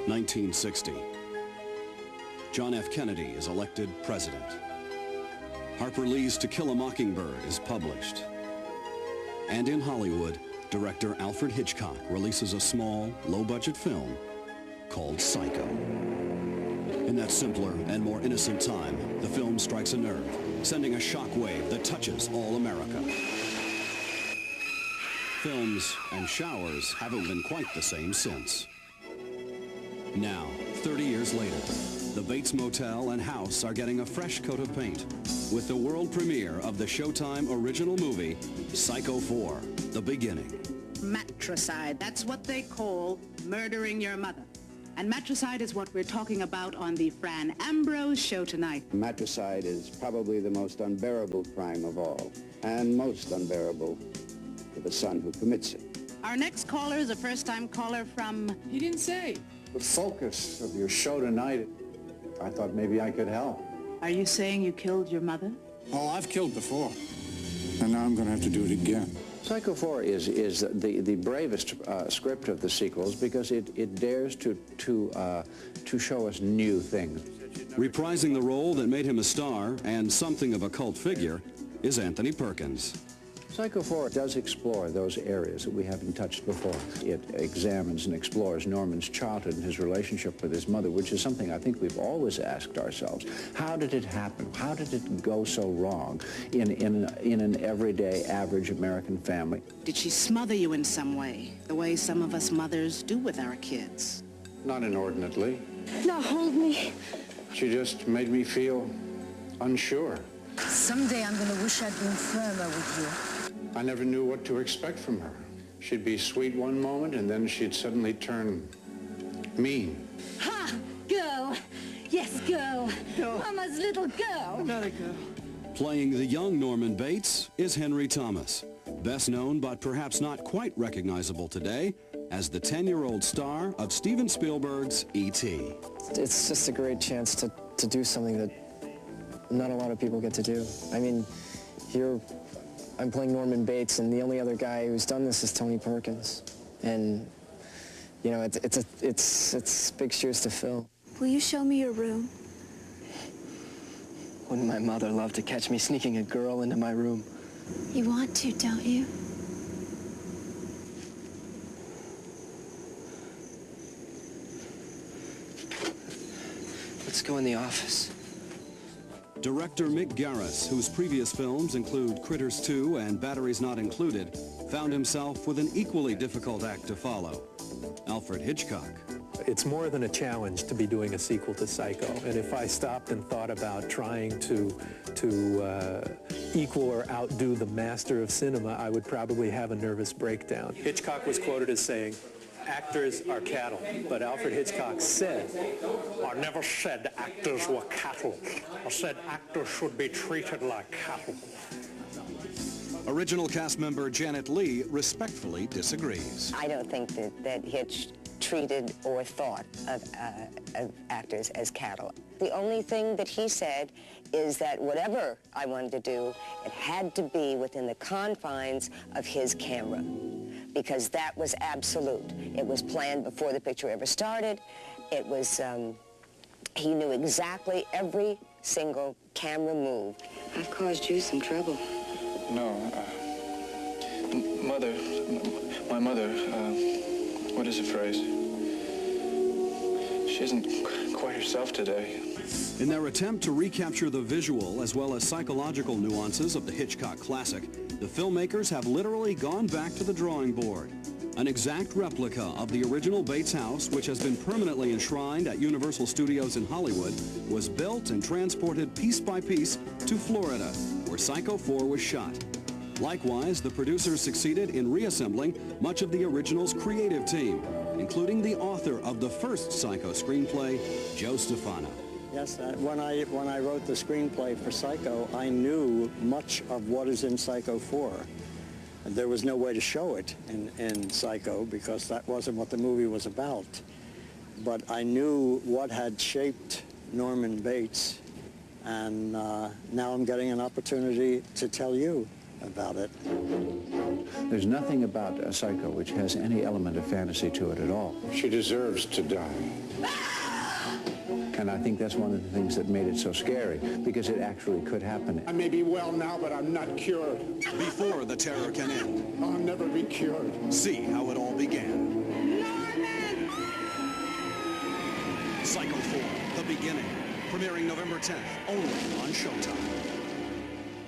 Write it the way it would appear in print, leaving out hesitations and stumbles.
1960. John F. Kennedy is elected president. Harper Lee's To Kill a Mockingbird is published. And in Hollywood, director Alfred Hitchcock releases a small, low-budget film called Psycho. In that simpler and more innocent time, the film strikes a nerve, sending a shock wave that touches all America. Films and showers haven't been quite the same since. Now, 30 years later, the Bates Motel and house are getting a fresh coat of paint with the world premiere of the Showtime original movie, Psycho 4, The Beginning. Matricide, that's what they call murdering your mother. And matricide is what we're talking about on the Fran Ambrose show tonight. Matricide is probably the most unbearable crime of all, and most unbearable to the son who commits it. Our next caller is a first-time caller from... He didn't say. The focus of your show tonight, I thought maybe I could help. Are you saying you killed your mother? Oh, I've killed before, and now I'm going to have to do it again. Psycho 4 is the bravest script of the sequels because it dares to show us new things. Reprising the role that made him a star and something of a cult figure is Anthony Perkins. Psycho 4 does explore those areas that we haven't touched before. It examines and explores Norman's childhood and his relationship with his mother, which is something I think we've always asked ourselves. How did it happen? How did it go so wrong in an everyday, average American family? Did she smother you in some way, the way some of us mothers do with our kids? Not inordinately. Now hold me. She just made me feel unsure. Someday I'm going to wish I'd been firmer with you. I never knew what to expect from her. She'd be sweet one moment, and then she'd suddenly turn mean. Ha! Girl! Yes, girl! No. Mama's little girl! Not a girl. Playing the young Norman Bates is Henry Thomas, best known but perhaps not quite recognizable today as the 10-year-old star of Steven Spielberg's E.T. It's just a great chance to do something that not a lot of people get to do. I mean, here I'm playing Norman Bates, and the only other guy who's done this is Tony Perkins. And, you know, it's big shoes to fill. Will you show me your room? Wouldn't my mother love to catch me sneaking a girl into my room? You want to, don't you? Let's go in the office. Director Mick Garris, whose previous films include Critters 2 and Batteries Not Included, found himself with an equally difficult act to follow. Alfred Hitchcock. It's more than a challenge to be doing a sequel to Psycho, and if I stopped and thought about trying to equal or outdo the master of cinema, I would probably have a nervous breakdown. Hitchcock was quoted as saying, "Actors are cattle," but Alfred Hitchcock said, "I never said actors were cattle. I said actors should be treated like cattle." Original cast member Janet Leigh respectfully disagrees. I don't think that Hitch treated or thought of actors as cattle. The only thing that he said is that whatever I wanted to do, it had to be within the confines of his camera, because that was absolute. It was planned before the picture ever started. It was, he knew exactly every single camera move. I've caused you some trouble. No, Mother, my mother, what is the phrase? She isn't quite herself today. In their attempt to recapture the visual as well as psychological nuances of the Hitchcock classic, the filmmakers have literally gone back to the drawing board. An exact replica of the original Bates house, which has been permanently enshrined at Universal Studios in Hollywood, was built and transported piece by piece to Florida, where Psycho 4 was shot. Likewise, the producers succeeded in reassembling much of the original's creative team, including the author of the first Psycho screenplay, Joe Stefano. Yes, when I wrote the screenplay for Psycho, I knew much of what is in Psycho 4. There was no way to show it in Psycho because that wasn't what the movie was about. But I knew what had shaped Norman Bates, and now I'm getting an opportunity to tell you about it. There's nothing about Psycho which has any element of fantasy to it at all. She deserves to die. And I think that's one of the things that made it so scary, because it actually could happen. I may be well now, but I'm not cured. Before the terror can end, I'll never be cured. see how it all began. Psycho 4, The Beginning, premiering November 10th, only on Showtime.